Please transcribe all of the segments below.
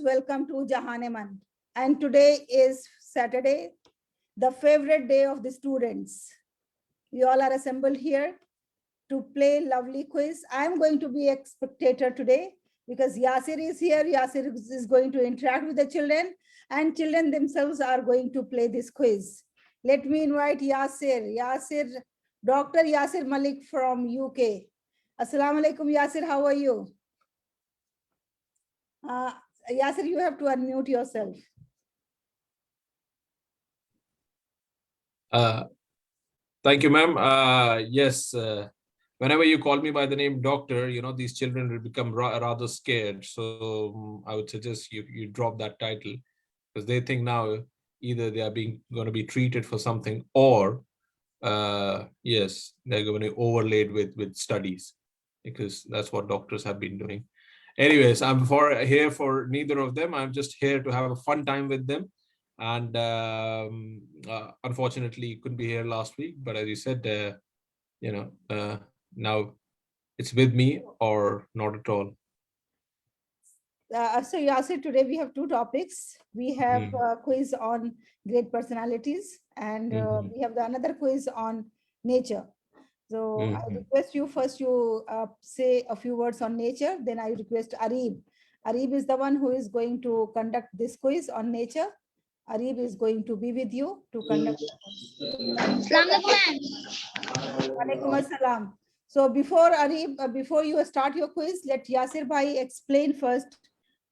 welcome to JAHAN-E. And today is Saturday, the favorite day of the students. You all are assembled here to play lovely quiz. I'm going to be a spectator today because Yasir is here. Yasir is going to interact with the children and children themselves are going to play this quiz. Let me invite Yasir. Dr. Yasir Malik from UK. Assalamu alaikum, Yasir. How are you? Yasir, you have to unmute yourself. Thank you, ma'am. Yes, whenever you call me by the name doctor, these children will become rather scared. So I would suggest you drop that title because they think now either they are going to be treated for something or yes, they're going to be overlaid with studies because that's what doctors have been doing. Anyways, I'm here for neither of them. I'm just here to have a fun time with them. And unfortunately, couldn't be here last week. But as you said, now it's with me or not at all. So Yasir, today we have two topics. We have a quiz on great personalities and we have another quiz on nature. So I request you first you say a few words on nature, then I request Arib. Arib is the one who is going to conduct this quiz on nature. Arib is going to be with you to conduct Walaikum assalam. So before Arib, before you start your quiz, let Yasir Bhai explain first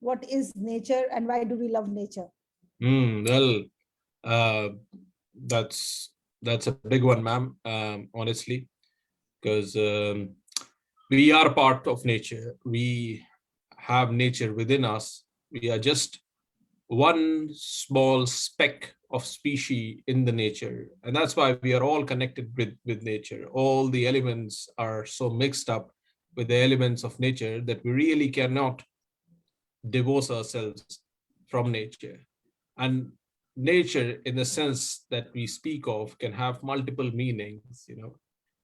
what is nature and why do we love nature? Well, that's a big one, ma'am, honestly, because we are part of nature. We have nature within us. We are just one small speck of species in the nature. And that's why we are all connected with nature. All the elements are so mixed up with the elements of nature that we really cannot divorce ourselves from nature. And nature, in the sense that we speak of, can have multiple meanings.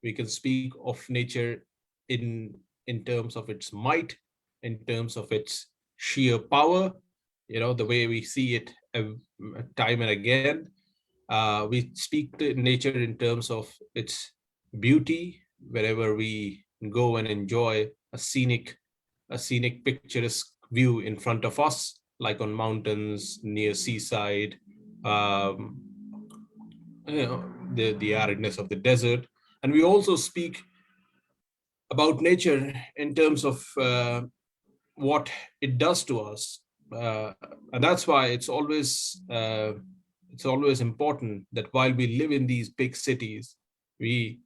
We can speak of nature in terms of its might, in terms of its sheer power, the way we see it time and again. We speak to nature in terms of its beauty, wherever we go and enjoy a scenic picturesque view in front of us, like on mountains, near seaside, the aridness of the desert. And we also speak about nature in terms of what it does to us. And that's why it's always important that while we live in these big cities, we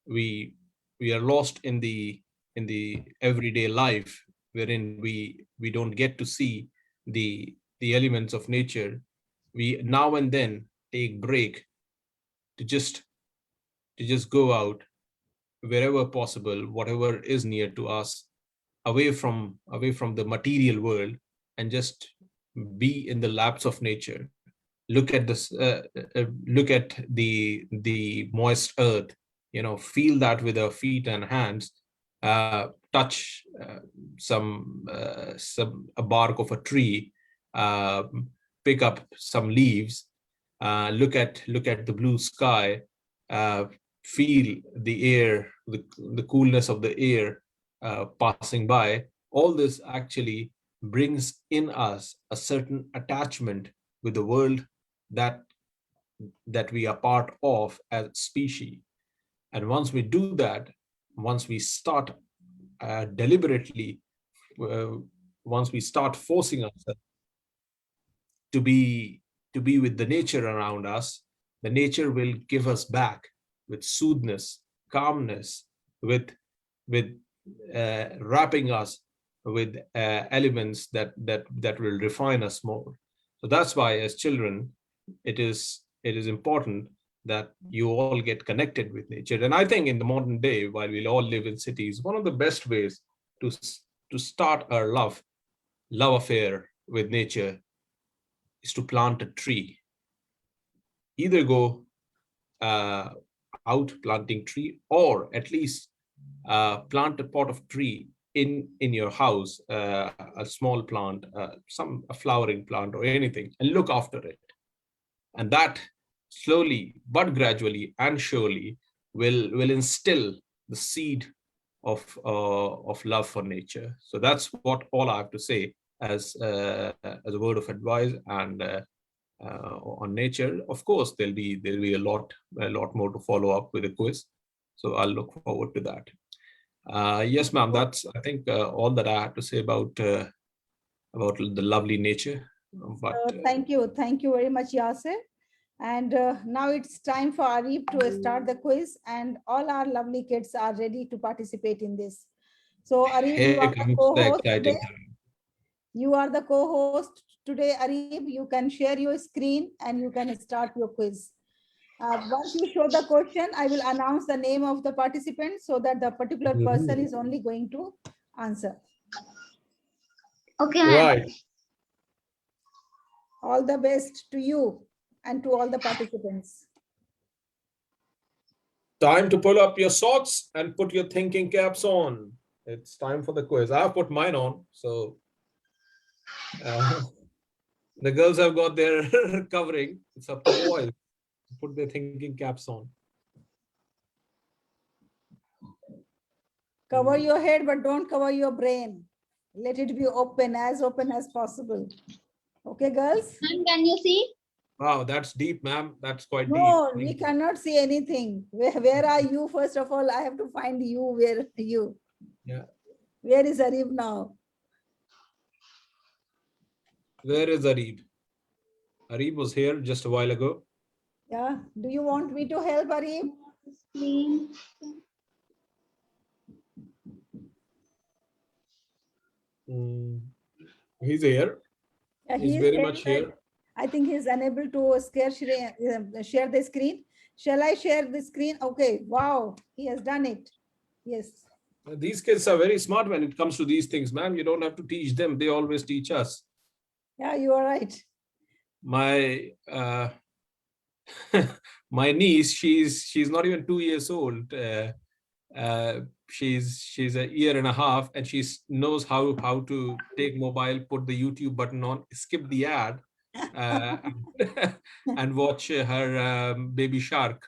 are lost in the everyday life, wherein we don't get to see the elements of nature. We now and then take break to just go out wherever possible, whatever is near to us, away from the material world, and just be in the laps of nature. Look at this. Look at the moist earth. Feel that with our feet and hands. Touch a bark of a tree. Pick up some leaves. Look at the blue sky. Feel the air, the coolness of the air passing by. All this actually brings in us a certain attachment with the world that we are part of as a species. And once we do that, once we start deliberately, once we start forcing ourselves to be with the nature around us, the nature will give us back with soothness, calmness, with wrapping us with elements that will refine us more. So that's why, as children, it is important that you all get connected with nature. And I think in the modern day, while we all live in cities, one of the best ways to start our love affair with nature is to plant a tree. Either go out planting tree, or at least plant a pot of tree in your house, a small plant, a flowering plant or anything, and look after it. And that slowly but gradually and surely will instill the seed of love for nature. So that's what all I have to say as a word of advice. And on nature, of course, there'll be a lot more to follow up with a quiz. So I'll look forward to that. Yes, ma'am. That's, I think, all that I have to say about the lovely nature. But Thank you very much, Yasir. And now it's time for Arif to start the quiz, and all our lovely kids are ready to participate in this. So Arif, you here are the comes the co-host exciting today. time. You are the co-host today, Arif. You can share your screen and you can start your quiz. Once you show the question, I will announce the name of the participant so that the particular person is only going to answer. Okay, Right. All the best to you and to all the participants. Time to pull up your socks and put your thinking caps on. It's time for the quiz. I've put mine on, so the girls have got their covering. It's up to the boys to put their thinking caps on. Cover your head, but don't cover your brain. Let it be open as possible. Okay, girls? can you see? Wow, that's deep, ma'am. That's quite No, deep. we cannot see anything. Where are you? First of all, I have to find you. Where are you? Yeah. Where is Arif now? Where is Arib? Arib was here just a while ago. Yeah. Do you want me to help Arif? Screen. He's here. Yeah, He's he is very saying much that here. I think he's unable to share the screen. Shall I share the screen? Okay. Wow. He has done it. Yes. These kids are very smart when it comes to these things, ma'am. You don't have to teach them. They always teach us. Yeah, you are right. My my niece, she's not even 2 years old. She's a year and a half, and she knows how to take mobile, put the YouTube button on, skip the ad, uh, and watch her baby shark.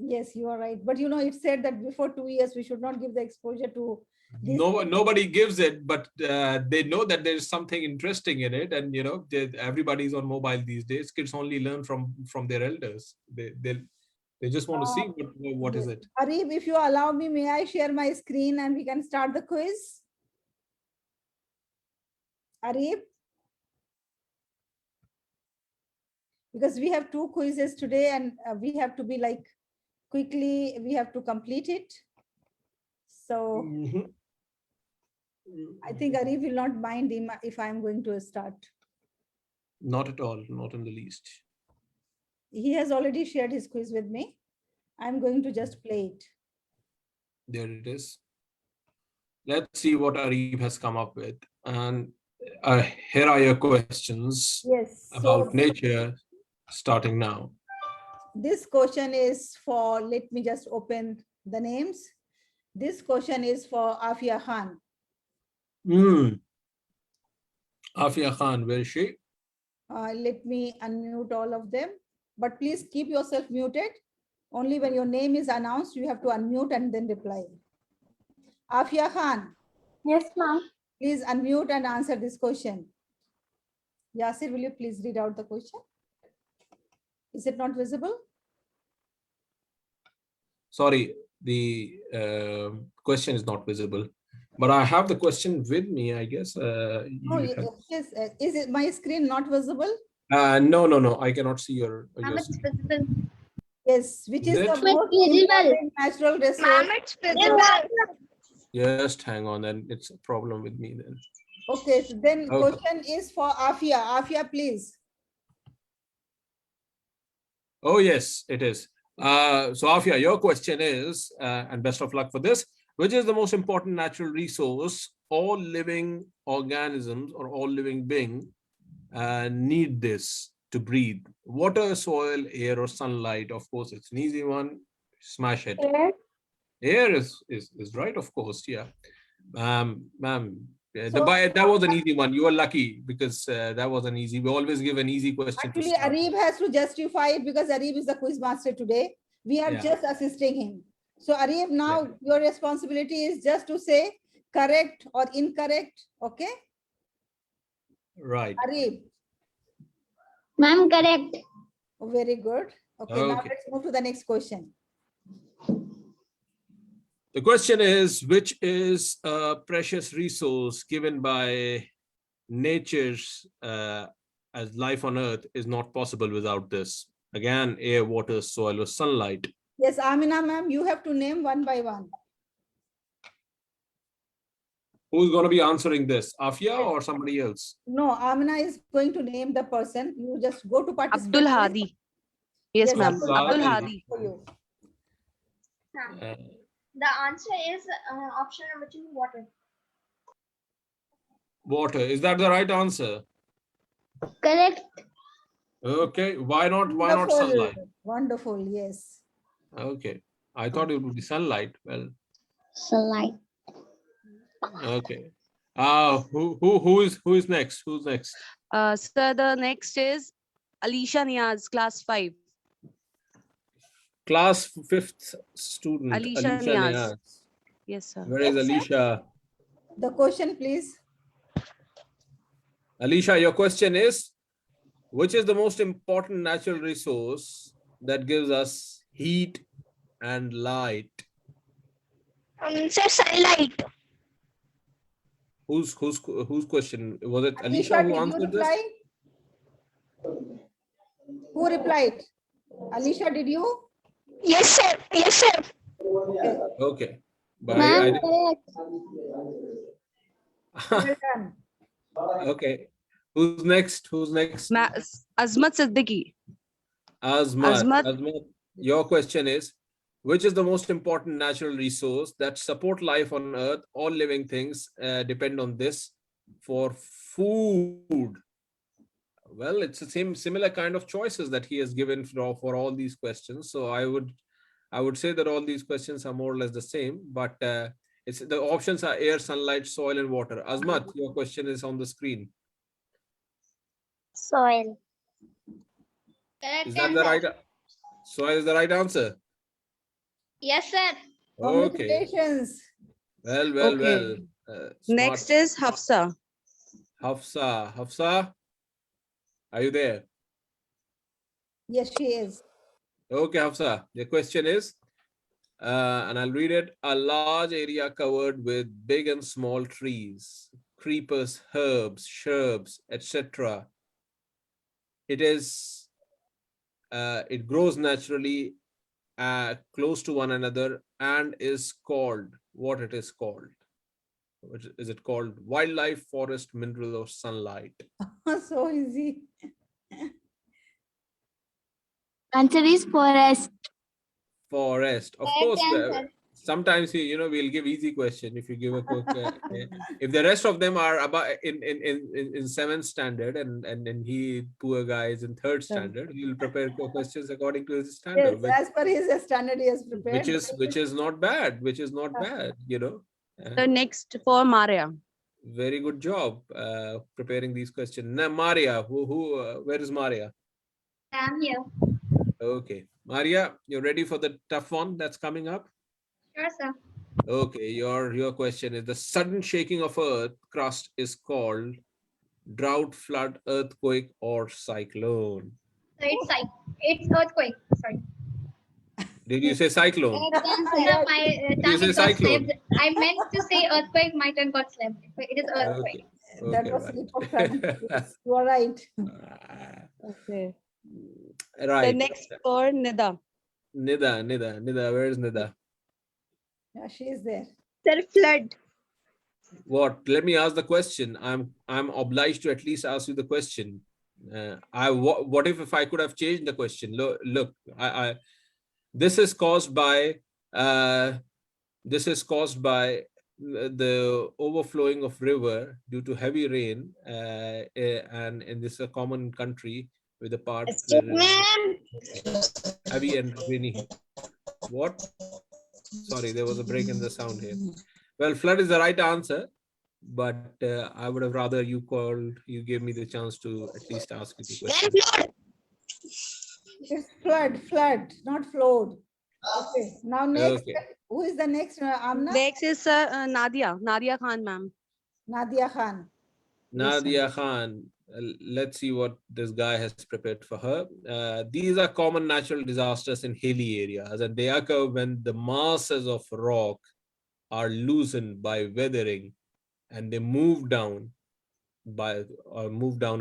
Yes, you are right. But you know, it said that before 2 years, we should not give the exposure to this. Nobody gives it, but they know that there's something interesting in it, and everybody's on mobile these days. Kids only learn from their elders. They just want to see what is it. Arif, if you allow me, may I share my screen and we can start the quiz? Arif? Because we have 2 quizzes today and we have to be like quickly, we have to complete it. So I think Arif will not mind if I'm going to start. Not at all, not in the least. He has already shared his quiz with me. I'm going to just play it. There it is. Let's see what Arif has come up with. And here are your questions Yes. about nature, starting now. This question is for, let me just open the names. This question is for Afia Khan. Afia Khan, where is she? Let me unmute all of them, but please keep yourself muted. Only when your name is announced, you have to unmute and then reply. Afia Khan. Yes, ma'am. Please unmute and answer this question. Yasir, will you please read out the question? Is it not visible? Sorry, the question is not visible, but I have the question with me, I guess. Yes. Is it my screen not visible? No, I cannot see your It's screen. visible. Yes, which is the It's most important natural resource. It's visible. Just hang on, then it's a problem with me then. Okay, so then Okay. question is for Afia. Afia, please. Oh, yes, it is. So Afia, your question is, and best of luck for this, which is the most important natural resource all living organisms or all living beings need this to breathe? Water, soil, air, or sunlight? Of course, it's an easy one. Smash it. Air. Air is right, of course. Yeah. Ma'am, So that was an easy one. You were lucky because that was an easy. We always give an easy question to actually, start. Arif has to justify it because Arif is the quiz master today. We are Yeah. just assisting him. So Arif, now Yeah. your responsibility is just to say correct or incorrect. Okay, Right. Arif, Ma'am, correct. very good. Okay, now Okay. let's move to the next question. The question is, which is a precious resource given by nature's as life on earth is not possible without this? Again, air, water, soil, or sunlight. Yes, Amina ma'am, you have to name one by one. Who's going to be answering this? Afia or somebody else? No, Amina is going to name the person. You just go to participate. Abdul Hadi. Yes, ma'am. Abdul Abdul Hadi. Hadi. for you. Uh, The answer is option number 2, water. water. Is that the right answer? Correct. Okay. Why not? Why not Wonderful, sunlight? wonderful, yes. Okay. I thought it would be sunlight. Well, Sunlight. okay. Who is next? Who's next? Sir, the next is Alicia Niaz, class 5. Class fifth student. Alicia Alicia Niaz. Niaz. Yes, sir. Where is Alicia? The question, please. Alicia, your question is, which is the most important natural resource that gives us heat and light? Sir, sunlight. Whose question? Was it Alicia Alicia, who did you answered this? reply? Who replied? Alicia, did you? Yes, sir. Yes, sir. Okay, Okay. But Ma'am, I correct. well done. okay. Who's next? Who's next? Azmat Siddiqui. Azmat. Azmat. Azmat, your question is, which is the most important natural resource that support life on earth? All living things depend on this for food. Well, it's the similar kind of choices that he has given for all these questions. So I would say that all these questions are more or less the same, but it's the options are air, sunlight, soil, and water. Azmat, your question is on the screen. Soil. Is that the right? Soil is the right answer. Yes, sir. Okay. Congratulations. Well, well, Okay. well. Next is Hafsa. Hafsa, are you there? Yes, she is. Okay, Hafsa. The question is, and I'll read it: a large area covered with big and small trees, creepers, herbs, shrubs, etc. It grows naturally close to one another and is called what it is called. Is it called wildlife, forest, mineral, or sunlight? So easy. Answer is forest. Forest, of course. Sometimes we'll give easy question if you give a quick. If the rest of them are about in 7th standard and then he poor guy is in 3rd standard, he'll prepare questions according to his standard, Yes, as per his standard, he has prepared. which is not bad. Which is not bad. The next for Maria. Very good job preparing these questions. Now, Maria, where is Maria? I'm here. Okay, Maria, you're ready for the tough one that's coming up? Sure, sir. Okay, your question is, the sudden shaking of earth crust is called drought, flood, earthquake, or cyclone. So it's earthquake. Sorry. Did you say cyclone? Sir, my Did you tongue say it got cyclone? slipped. I meant to say earthquake. My tongue got slipped. It is earthquake. Okay. That Okay, was right. slip of tongue. Yes, you are right. Okay. The Right. next for Nida. Nida, where is Nida? Yeah, she is there. Sir, flood. What? Let me ask the question. I'm obliged to at least ask you the question. What if I could have changed the question? Look, this is caused by the overflowing of river due to heavy rain, and in this a common country with the parts where heavy and rainy. What? Sorry, there was a break in the sound here. Well, flood is the right answer, but I would have rather you gave me the chance to at least ask you the question. It's flood, not flowed. Okay, now next, Okay. who is the next? Amna? Next is Nadia Khan, ma'am. Nadia Khan. Yes, ma'am. Nadia Khan. Let's see what this guy has prepared for her. These are common natural disasters in hilly areas, and they occur when the masses of rock are loosened by weathering, and they move down a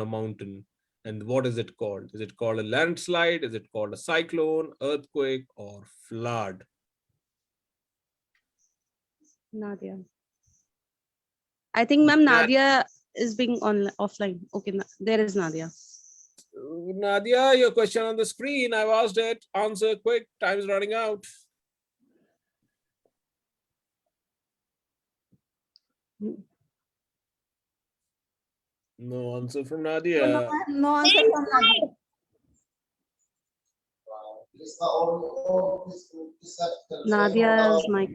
mountain. And what is it called? Is it called a landslide? Is it called a cyclone, earthquake, or flood? Nadia. I think, ma'am, Nadia is being on offline. Okay, there is Nadia. Nadia, your question on the screen. I've asked it. Answer quick. Time is running out. No answer from So Nadia. no answer from Nadia. Nadia's mic.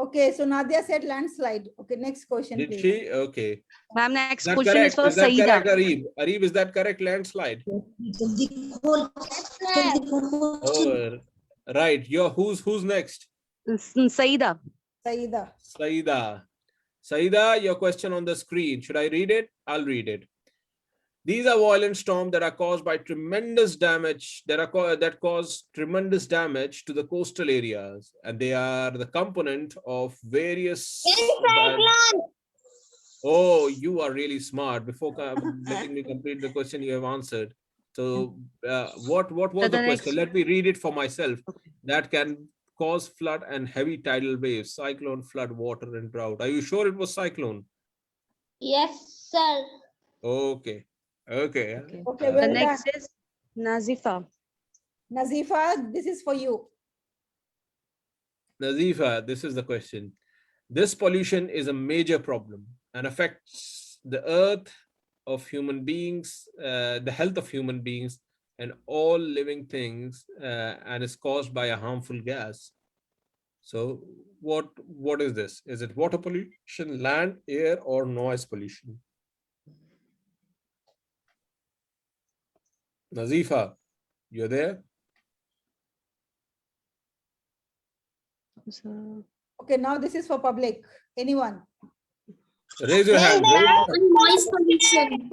Okay, so Nadia said landslide. Okay, next question, Did please. she? Okay. Ma'am, Is next that question is correct? for Is that Saida. correct, Arib? Arib, is that correct? Landslide. Oh, right. Who's next? Saida. Saida. Saida. Saida, your question on the screen. Should I read it? I'll read it. These are violent storms that are caused by tremendous damage that cause tremendous damage to the coastal areas, and they are the component of various. Oh, you are really smart. Before letting me complete the question, you have answered. So, what was the question? Let me read it for myself. That can cause flood and heavy tidal waves, cyclone, flood, water, and drought. Are you sure it was cyclone? Yes, sir. Okay. Okay. Okay. Okay, The well done. next is Nazifa. Nazifa, this is for you. Nazifa, this is the question. This pollution is a major problem and affects the earth of human beings, the health of human beings, and all living things, and is caused by a harmful gas. So, what is this? Is it water pollution, land, air, or noise pollution? Nazifa, you're there? So, Okay, now this is for public. Anyone? Raise your hand. Raise your hand. Noise pollution.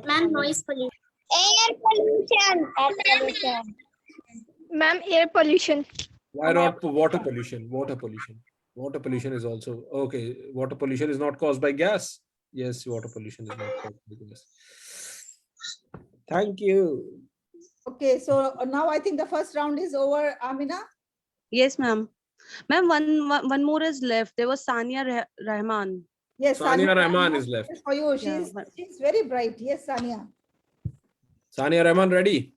Ma'am, noise pollution. Air pollution. Air pollution. Ma'am, air pollution. Why not water pollution? Water pollution. Water pollution is also okay. Water pollution is not caused by gas. Yes, water pollution is not caused by gas. Thank you. Okay, so now I think the first round is over. Amina? yes, ma'am. Ma'am, one more is left. There was Sania Rahman. Yes, Sania Rahman is left. for you. Yeah, She's very bright. Yes, Sania. Sania Rahman, ready?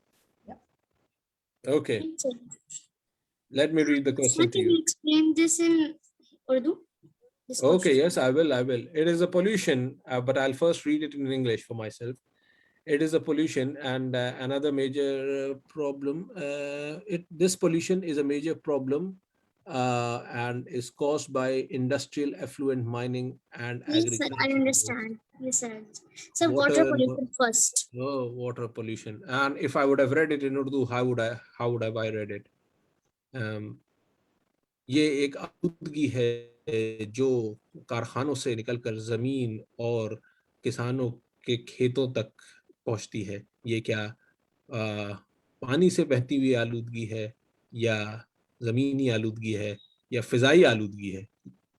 Yeah. Okay. Let me read the question to Can you you. explain this in Urdu? This Okay, question. yes, I will. It is a pollution, but I'll first read it in English for myself. It is a pollution, and another major problem. This pollution is a major problem, and is caused by industrial effluent mining and Yes, sir, agriculture. I understand. Yes, sir. So Water water pollution first. Oh, water pollution. And if I would have read it in Urdu, how would have I read it? ये एक आलूदगी है जो कारखानों से निकलकर जमीन और किसानों के खेतों तक पहुंचती है। ये क्या पानी से बहती हुई आलूदगी है या जमीनी आलूदगी है या फिजाई आलूदगी है?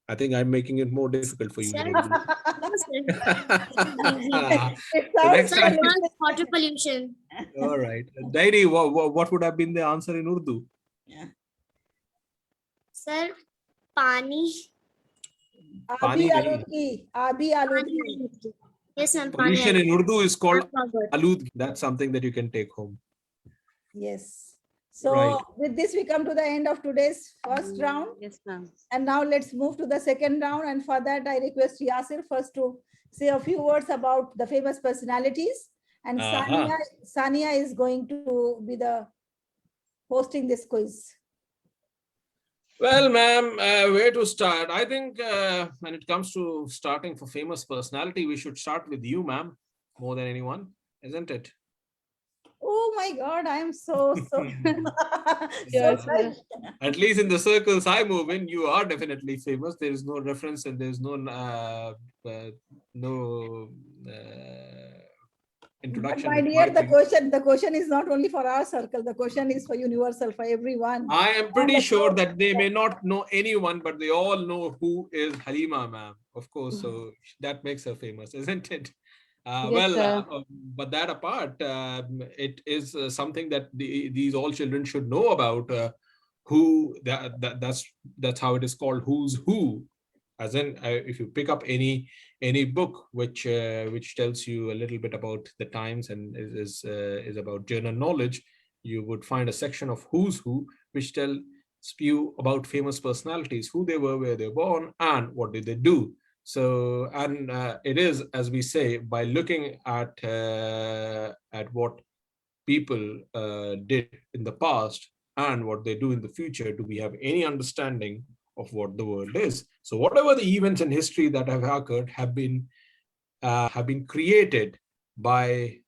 I think I'm making it more difficult for you. Sir, Urdu. no, sir. It So sounds next Sir, time, first water pollution. all right. Dairi, what would have been the answer in Urdu? Sir, pani. Abi Pani nahi. aludgi. Yes, ma'am. Pollution in Urdu is called I forgot. aludgi. That's something that you can take home. Yes. So Right. with this, we come to the end of today's first round. Yes, ma'am. And now let's move to the second round. And for that, I request Yasir first to say a few words about the famous personalities. And Sania is going to be the hosting this quiz. Well, ma'am, where to start? I think when it comes to starting for famous personality, we should start with you, ma'am, more than anyone, isn't it? Oh my God, I am so Sure, so sure. touched. At least in the circles I move in, you are definitely famous. There is no reference and there's no But introduction my dear, required for you. the question is not only for our circle, the question is for universal, for everyone. I am On pretty the sure globe. that they may not know anyone, but they all know who is Halima, ma'am. Of course, so that makes her famous, isn't it? Yes, sir. But that apart, it is something that these all children should know about. Who that's how it is called. Who's who? As in, if you pick up any book which tells you a little bit about the times and is about general knowledge, you would find a section of who's who, which tell you about famous personalities, who they were, where they were born, and what did they do. So, and it is, as we say, by looking at what people did in the past and what they do in the future, do we have any understanding of what the world is. So whatever the events in history that have occurred have been created by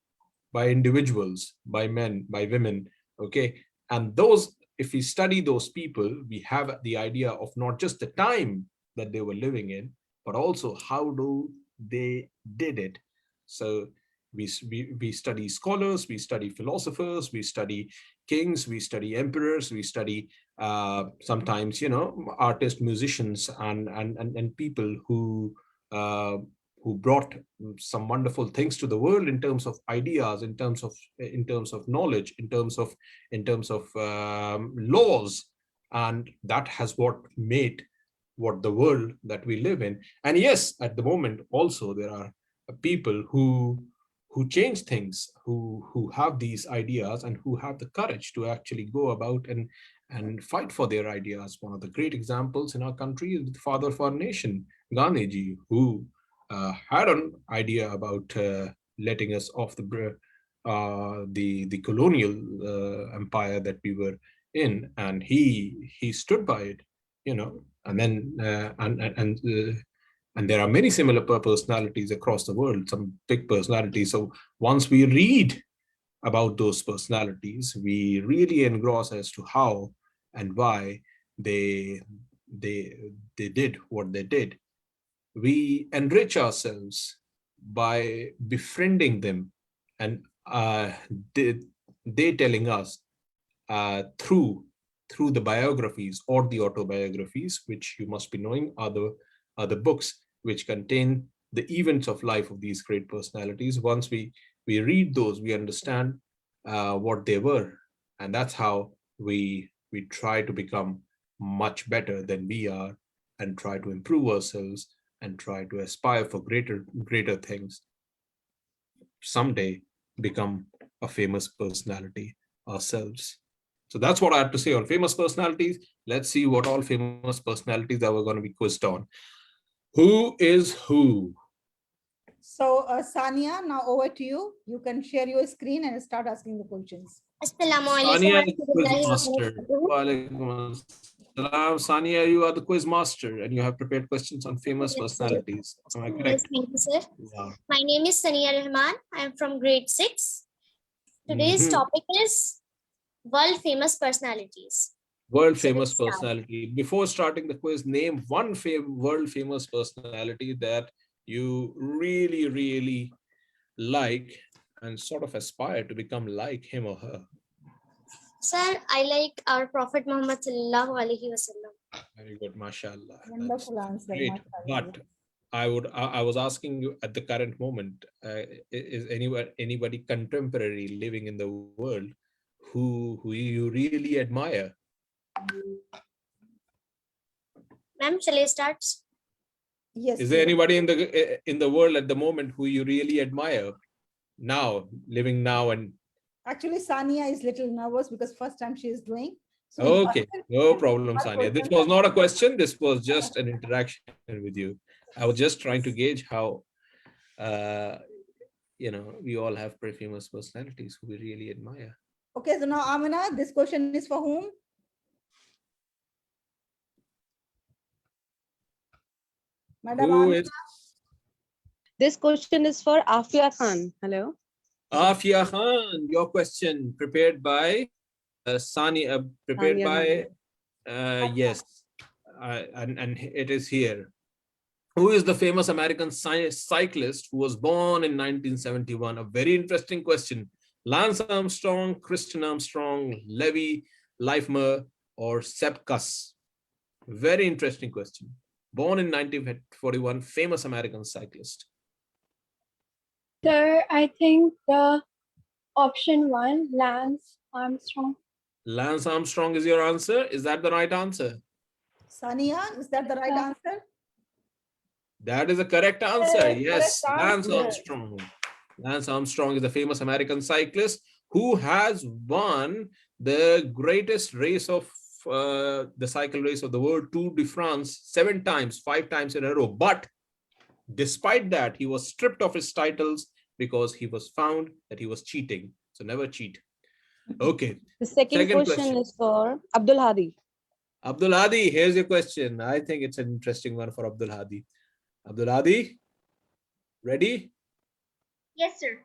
individuals, by men, by women. Okay, and those, if we study those people, we have the idea of not just the time that they were living in, but also how do they did it. So we study scholars, we study philosophers, we study kings, we study emperors, we study sometimes, you know, artists, musicians, and people uh, who brought some wonderful things to the world in terms of ideas, in terms of knowledge, in terms of laws, and that has what made what the world that we live in. And yes, at the moment also there are people who change things, who have these ideas and who have the courage to actually go about and fight for their ideas. One of the great examples in our country is the father of our nation, Gandhiji, who had an idea about letting us off the colonial empire that we were in, and he stood by it, you know. And then and there are many similar personalities across the world, some big personalities. So once we read about those personalities, we really engross as to how and why they they did what they did. We enrich ourselves by befriending them, and they, they telling us through the biographies or the autobiographies, which you must be knowing are the books which contain the events of life of these great personalities. Once we read those, we understand what they were, and that's how we try to become much better than we are, and try to improve ourselves, and try to aspire for greater things. Someday become a famous personality ourselves. So that's what I have to say on famous personalities. Let's see what all famous personalities that we're going to be quizzed on. Who is who? So, Sania, now over to you. You can share your screen and start asking the questions. Assalamualaikum Sania is the quiz warahmatullahi master. wabarakatuh. Walaikum assalam. Sania, you are the quiz master and you have prepared questions on famous Yes, sir. personalities. Am I Yes, correct? thank you, sir. Yeah. My name is Sania Rahman. I am from grade 6. Today's Mhm. topic is world famous personalities. World So famous let's start. personality. Before starting the quiz, name one world famous personality that you really like and sort of aspire to become like him or her. Sir, I like our Prophet Muhammad sallallahu alaihi wasallam. Very good, mashallah. That's Wonderful answer. great. mashallah. But I was asking you at the current moment, is anybody contemporary living in the world who you really admire? Ma'am, shall I start? Yes, Is there please. anybody in the world at the moment who you really admire now, living now? And Actually, Sania is little nervous because first time she is doing. So okay, no problem, one Sania. This question. was not a question. This was just an interaction with you. I was just trying to gauge how, uh, you know, we all have very famous personalities who we really admire. Okay, so now Amina, this question is for whom? Madam, Who answer. is This question is for Afia Khan. Hello. Afia Khan? Your question prepared by Sani, prepared Sania by Khan. yes, and it is here. Who is the famous American cyclist who was born in 1971? A very interesting question. Lance Armstrong, Christian Armstrong, Levi Leifmer, or Sepp Kuss? Very interesting question. Born in 1941, famous American cyclist. Sir, I think the option 1, Lance Armstrong. Lance Armstrong is your answer. Is that the right answer? Sania, is that the right Yeah. answer? That is a correct answer. Yes, Correct Lance answer. Armstrong. Lance Armstrong is a famous American cyclist who has won the greatest race of the cycle race of the world, Tour de France, 7 times, 5 times in a row. But despite that, he was stripped of his titles because he was found that he was cheating. So never cheat. Okay. The second Second question is for Abdul Hadi. Abdul Hadi, here's your question. I think it's an interesting one for Abdul Hadi. Abdul Hadi, ready? Yes, sir.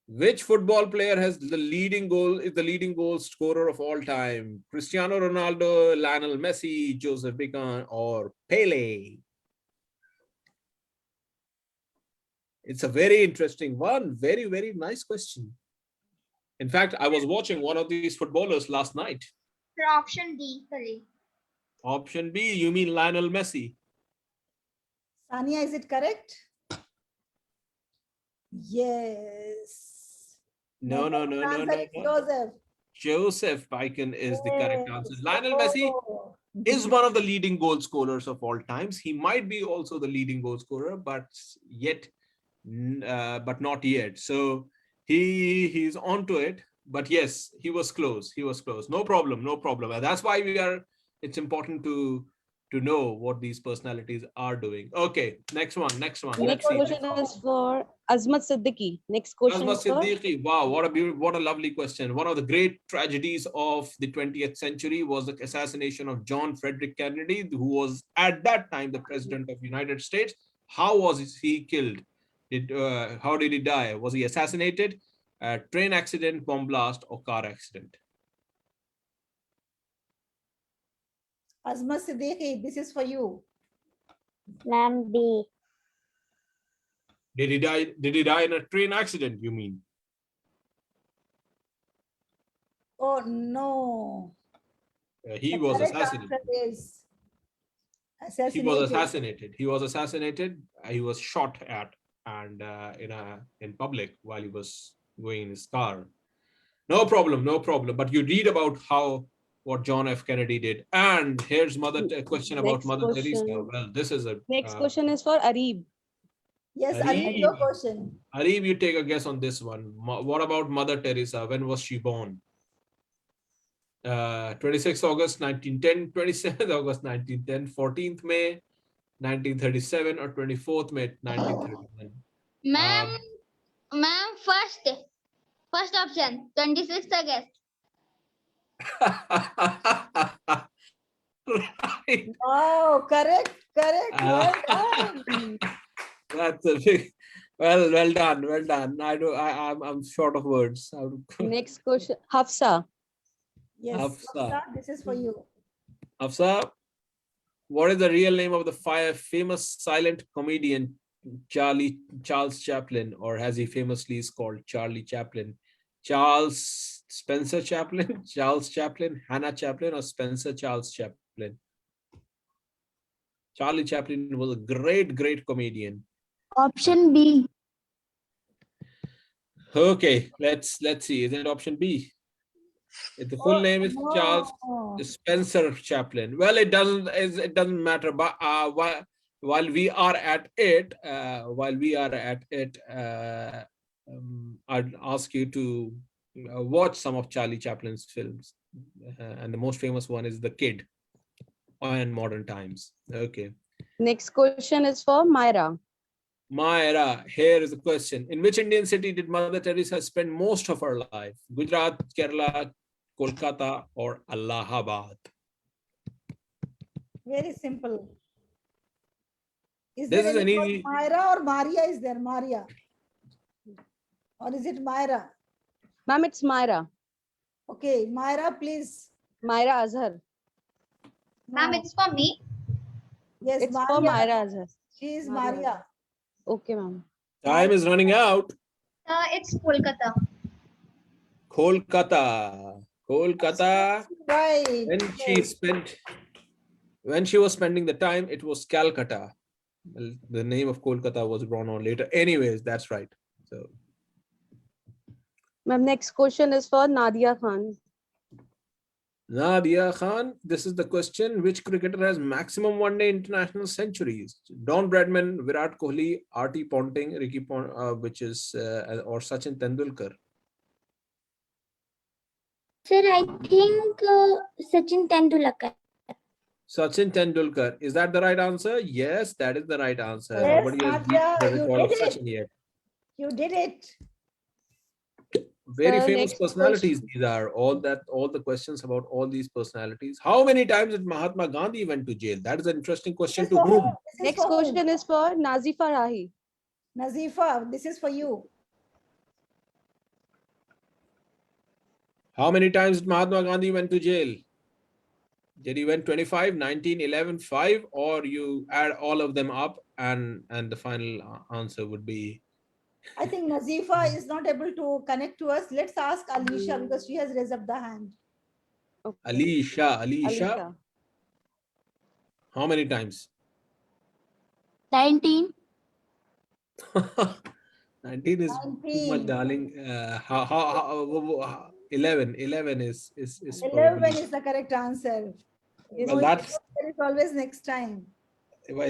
Which football player has the leading goal scorer of all time? Cristiano Ronaldo, Lionel Messi, Joseph Bican, or Pele? It's a very interesting one. Very, very nice question. In fact, I was watching one of these footballers last night. Sir, option D, Kali. Option B, you mean Lionel Messi? Sania, is it correct? Yes. No. Answer is Joseph. Joseph Bican is the correct answer. Yes. Lionel Messi Oh. is one of the leading goal scorers of all times. He might be also the leading goal scorer, but not yet. So he's onto it. But yes, he was close. He was close. No problem. And that's why it's important to know what these personalities are doing. Okay, next one. Next Let's see. question is for Azmat Siddiqui. Next question Azmat is for Siddiqui. Wow, what a lovely question. One of the great tragedies of the 20th century was the assassination of John Frederick Kennedy, who was at that time the president of the United States. How was he killed? How did he die? Was he assassinated? Train accident, bomb blast, or car accident? Azma Siddiqui, this is for you. Ma'am, B. Did he die in a train accident, you mean? Oh no. He The was correct assassinated. answer is He was assassinated. assassinated. He was shot at and in public while he was going in his car. No problem. But you read about what John F. Kennedy did. And here's question about Next Mother Teresa. question. Well, this is a Next question is for Arib. Yes, Arif. your question. Arif, you take a guess on this one. What about Mother Teresa? When was she born? 26th August 1910, 27th August 1910, 14th May 1937, or 24th May 1931? Ma'am, first option, 26th August. Right. Oh, correct. Well done. That's a big. Well done. I'm short of words. Next question, Hafsa. Yes, Hafsa. Hafsa, this is for you. Hafsa, what is the real name of the famous silent comedian Charles Chaplin, or as he famously is called, Charlie Chaplin? Charles Spencer Chaplin, Charles Chaplin, Hannah Chaplin, or Spencer Charles Chaplin? Charlie Chaplin was a great comedian. Option B. Okay, let's see. Is it option B? The full name is Charles Spencer Chaplin. Well, it doesn't matter. But while we are at it, I'd ask you to watch some of Charlie Chaplin's films, and the most famous one is The Kid in Modern Times. Okay. Next question is for Myra. Myra, here is the question. In which Indian city did Mother Teresa spend most of her life? Gujarat, Kerala, Kolkata, or Allahabad? Very simple. Is This there is an any called easy. Myra or Maria? Is there Maria? Or is it Myra? Ma'am, it's Myra. Okay, Myra, please. Myra Azhar. Ma'am, No. it's for me. Yes, It's for Maria. Myra Azhar. She is Maria. Maria. Okay, ma'am. Time is running out. It's Kolkata. Kolkata. Kolkata. Right. When she was spending the time, it was Calcutta. Well, the name of Kolkata was brought on later. Anyways, that's right. So Ma'am, next question is for Nadia Khan. Nadia Khan, this is the question: which cricketer has maximum one-day international centuries? Don Bradman, Virat Kohli, R.T. Ponting, Ricky or Sachin Tendulkar? Sir, I think Sachin Tendulkar. Sachin Tendulkar. Is that the right answer? Yes, that is the right answer. Yes, Nobody has beat Nadia, the you recall of did it. Sachin yet. You did it. Very Sir, famous next personalities. These are all the questions about all these personalities. How many times did Mahatma Gandhi went to jail? That is an interesting question This is to for whom? whom? This is Next for whom? question is for Nazifa Rahi. Nazifa, this is for you. How many times did Mahatma Gandhi went to jail? Did he went 25, 19, 11, 5, or you add all of them up and the final answer would be? I think Nazifa is not able to connect to us. Let's ask Alisha because she has raised up the hand. Okay. Alisha. Alisha. How many times? 19. 19 is too much, 19. darling. 11 is 11 probably, is the correct answer. Yes, well, No, that's there is always next time.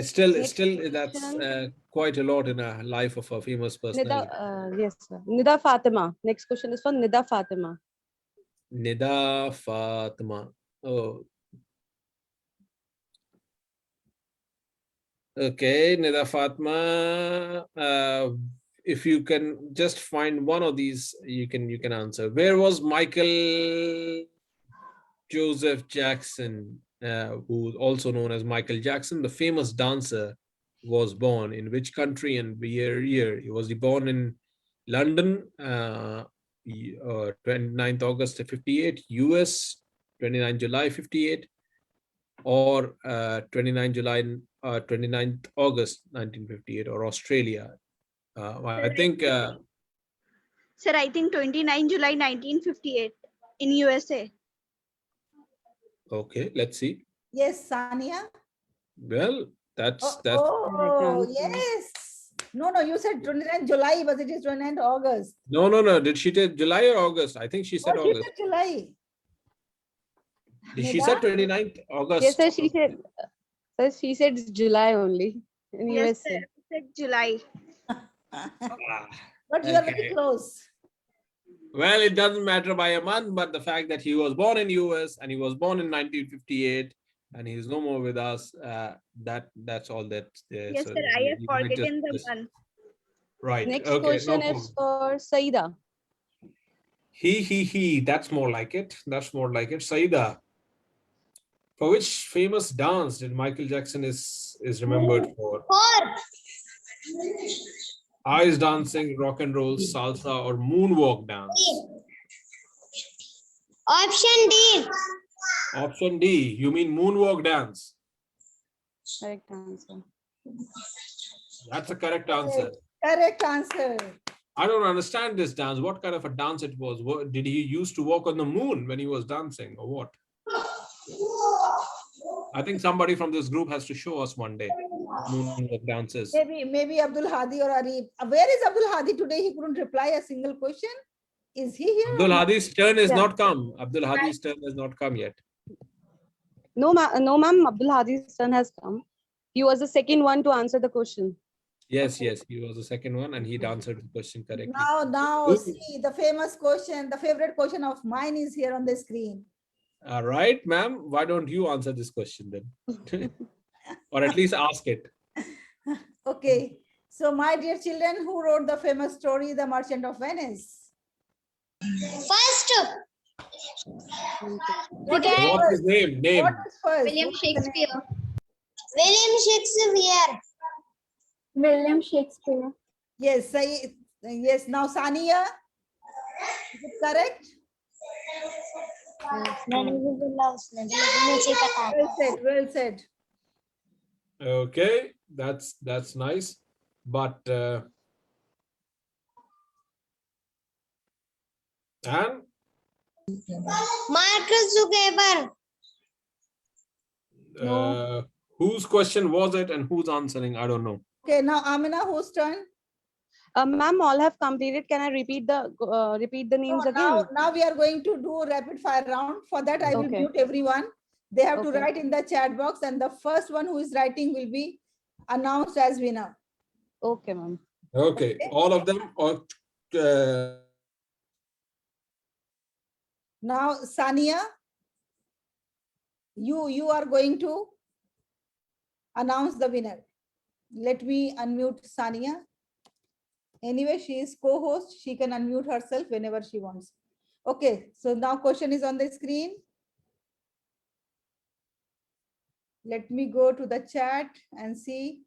still Next that's question. quite a lot in a life of a famous personality. Yes, sir. Nida Fatima. Next question is for Nida Fatima. Nida Fatima. Oh, okay, Nida Fatma. If you can just find one of these, you can answer. Where was Michael Joseph Jackson, who is also known as Michael Jackson, the famous dancer, was born? In which country and year? He was born in London, 29th August 58, US, 29 July 58, or 29th August 1958, or Australia. I think, Sir, I think 29 July 1958 in USA. okay, let's see. Yes, Sania. Well, that's Correct Oh, answer. yes. No, you said 29th July, but it is 29th August. no. Did she take July or August? I think she said Oh, she August. said July. She Nida? said 29th Yes, August. sir. She said it's July only in Yes, USA. sir. Said July. Ah, But you are very okay. close. Well, it doesn't matter by a month, but the fact that he was born in US and he was born in 1958 and he is no more with us, that's all that. Yes, So sir. I have you might forgotten the just month. right. Next Okay, no question is problem. for Saida. He. That's more like it. That's more like it. Saida. For which famous dance did Michael Jackson is remembered for? 4. Ice dancing, rock and roll, salsa, or moonwalk dance? Option D. Option D. You mean moonwalk dance? Correct answer. That's a correct answer. Correct answer. I don't understand this dance. What kind of a dance it was? What, did he used to walk on the moon when he was dancing, or what? I think somebody from this group has to show us one day moonwalk dances. Maybe Abdul Hadi or Arif. Where is Abdul Hadi today? He couldn't reply a single question. Is he here? Abdul Hadi's turn has Yeah. not come. Abdul Hadi's turn has not come yet. No, ma'am. Abdul Hadi's son has come. He was the second one to answer the question. Yes, he was the second one and he answered the question correctly. Now see the famous question, the favorite question of mine is here on the screen. All right, ma'am. Why don't you answer this question then? Or at least ask it. Okay. So my dear children, who wrote the famous story, The Merchant of Venice? First, What is What's his first? name? What is first? William What is the name? Shakespeare. William Shakespeare. William Shakespeare. Yes, yes. Now Sania, is it correct? Well said, well said. Okay, that's nice. But and Marcus Zuckerberg. whose question was it and who's answering? I don't know. Okay, now Amina, whose turn? Ma'am, all have completed. Can I repeat the names No, again? now we are going to do rapid fire round. For that, I will Okay. mute everyone. They have to Okay. write in the chat box, and the first one who is writing will be announced as winner. Okay, ma'am. Okay, all of them. Or Now, Sania, you are going to announce the winner. Let me unmute Sania. Anyway, she is co-host. She can unmute herself whenever she wants. Okay, so now question is on the screen. Let me go to the chat and see.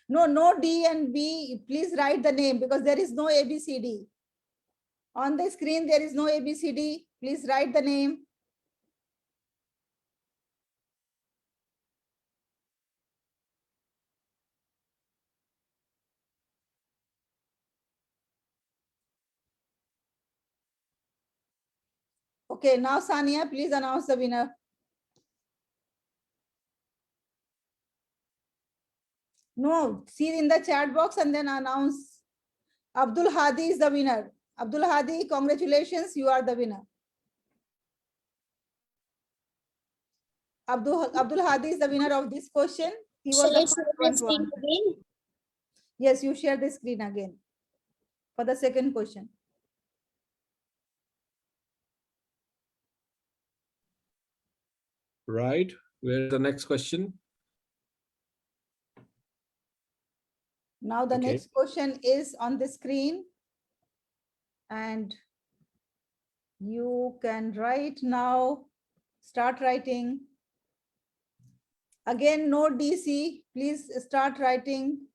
No D and B. Please write the name because there is no ABCD. On the screen, there is no ABCD. Please write the name. Okay, now Sania, please announce the winner. No, see in the chat box and then announce. Abdul Hadi is the winner. Abdul Hadi, congratulations, you are the winner. Abdul Hadi is the winner of this question. He was Shall I the share first the one to screen answer. again? Yes, you share the screen again for the second question. right, where's the next question? Now the Okay. next question is on the screen and you can write now, start writing. Again, no DC, please start writing.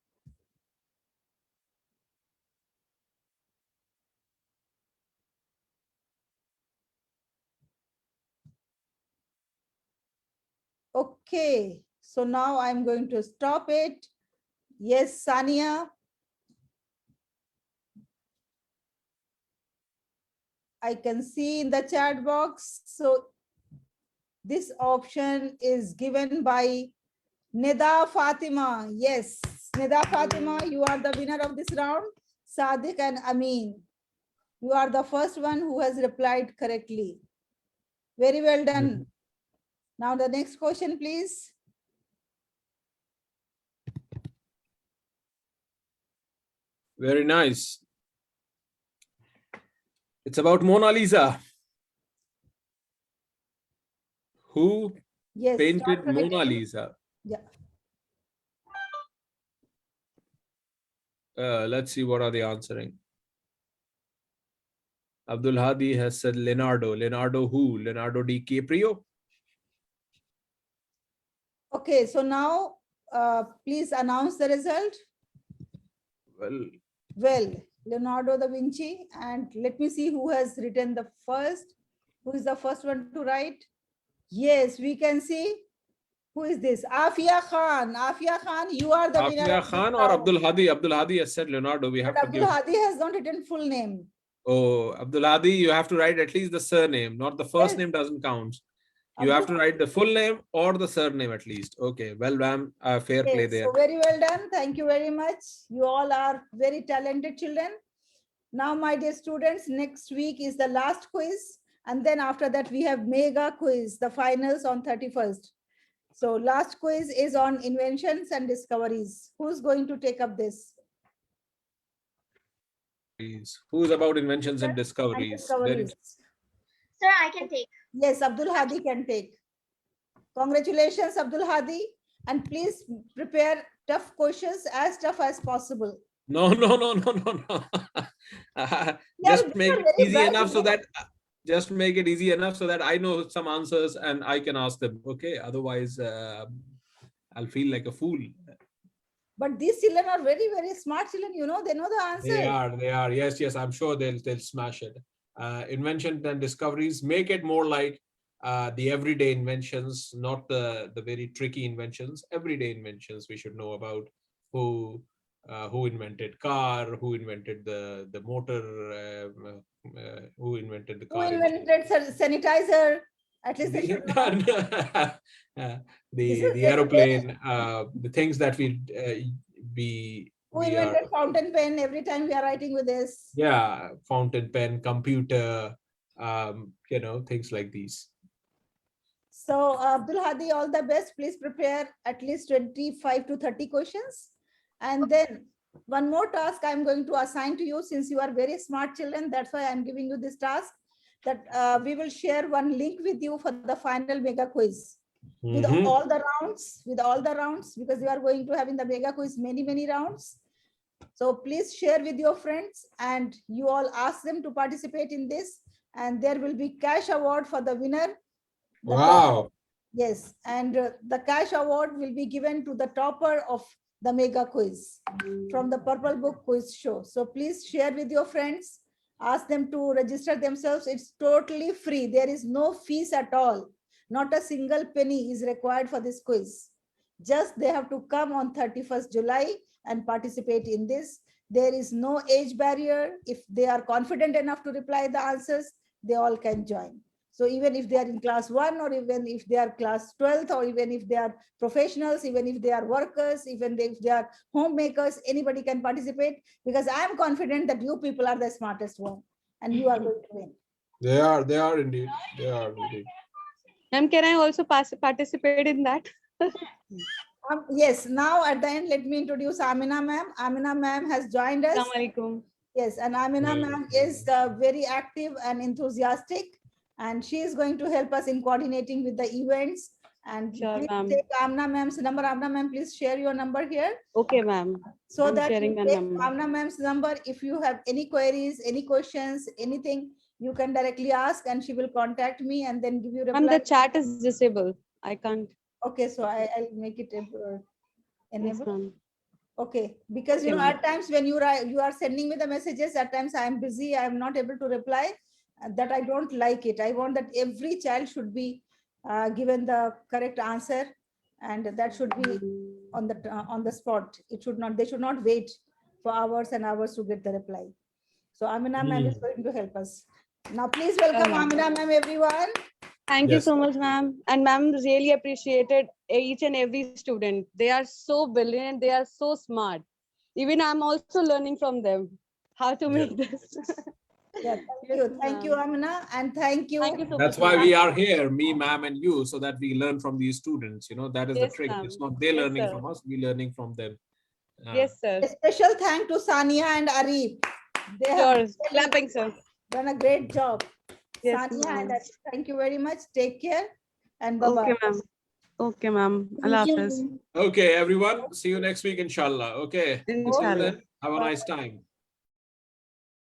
Okay, so now I'm going to stop it. Yes, Sania. I can see in the chat box. So this option is given by Nida Fatima. Yes, Nida Fatima, you are the winner of this round. Sadiq and Amin, you are the first one who has replied correctly. Very well done. Now the next question, please. Very nice. It's about Mona Lisa. Who Yes, painted start writing. Mona Lisa? Yeah. Let's see what are they answering. Abdul Hadi has said Leonardo. Leonardo who? Leonardo DiCaprio? Okay, so now please announce the result. Well, Leonardo da Vinci, and let me see who has written the first. Who is the first one to write? Yes, we can see. Who is this? Afia Khan. Afia Khan, you are the winner. Afia of this Khan or round. Abdul Hadi? Abdul Hadi has said Leonardo. We have But to Abdul give. Hadi has not written full name. Oh, Abdul Hadi, you have to write at least the surname, not the first Yes. name doesn't count. You have to write the full name or the surname at least. Okay, well, ma'am, fair play Yes, there. so very well done. Thank you very much. You all are very talented children. Now, my dear students, next week is the last quiz. And then after that, we have mega quiz, the finals on 31st. So last quiz is on inventions and discoveries. Who's going to take up this? Who's about inventions and discoveries? Sir, I can take. Yes, Abdul Hadi can take. Congratulations, Abdul Hadi. And please prepare tough questions, as tough as possible. No. Just make it easy enough so that just make it easy enough so that I know some answers and I can ask them. Okay, otherwise I'll feel like a fool. But these children are very, very smart children. You know, they know the answer. They are. Yes, yes. I'm sure they'll smash it. Invention and discoveries, make it more like the everyday inventions, not the very tricky inventions. Everyday inventions we should know about. Who invented car? Who invented the motor? Who invented the Who car? invented sanitizer? At least they should know. This is The aeroplane, the things that Who we are, invented fountain pen? Every time we are writing with this. yeah, fountain pen, computer, things like these. So Abdul Hadi, all the best. Please prepare at least 25 to 30 questions. And then one more task I'm going to assign to you, since you are very smart children. That's why I'm giving you this task, that we will share one link with you for the final mega quiz. With all the rounds, because you are going to have in the mega quiz many rounds. So please share with your friends and you all ask them to participate in this, and there will be cash award for the winner. Wow. Yes, and the cash award will be given to the topper of the mega quiz from the Purple Book Quiz Show. So please share with your friends, ask them to register themselves. It's totally free. There is no fees at all. Not a single penny is required for this quiz. Just they have to come on 31st July and participate in this. There is no age barrier. If they are confident enough to reply the answers, they all can join. So even if they are in class 1, or even if they are class 12th, or even if they are professionals, even if they are workers, even if they are homemakers, anybody can participate, because I am confident that you people are the smartest one and you are going to win. They are indeed. They are indeed. Ma'am, can I also participate in that? Yes, now at the end, let me introduce Amina ma'am. Amina ma'am has joined us. Assalamualaikum. Yes, and Amina ma'am is very active and enthusiastic, and she is going to help us in coordinating with the events. And Sure, please ma'am. take Amina ma'am's number. Amina ma'am, please share your number here. Okay, ma'am. So I'm that you sharing my take number. Amina ma'am's number. If you have any queries, any questions, anything, you can directly ask and she will contact me and then give you reply. Ma'am, the chat is disabled. I can't. Okay, so I'll make it Yes, enable. ma'am. Okay, because you Okay, know, ma'am. at times when you are sending me the messages, at times I am busy, I am not able to reply. That I don't like it. I want that every child should be given the correct answer, and that should be on the spot. It should not. They should not wait for hours and hours to get the reply. So Amina ma'am is going to help us. Now please welcome ma'am. Amina ma'am, everyone. Thank you Yes. so much, ma'am. And ma'am really appreciated each and every student. They are so brilliant. They are so smart. Even I'm also learning from them how to make this. Yeah, thank you, Amina, and thank you. Thank you so That's much. why ma'am. we are here, me, ma'am, and you, so that we learn from these students. That is the Yes, trick. ma'am. It's not they Yes, learning sir. from us, we learning from them. Yes, sir. A special thank to Sania and Arif. They Sure. have Clapping, sir. done a great job. Yes, Sania and ma'am. Arif, thank you very much. Take care and bye-bye. Okay, ma'am. Okay, ma'am. Allah Hafiz. Okay, everyone. See you next week, inshallah. Okay. Until Inshallah. then, have a nice time.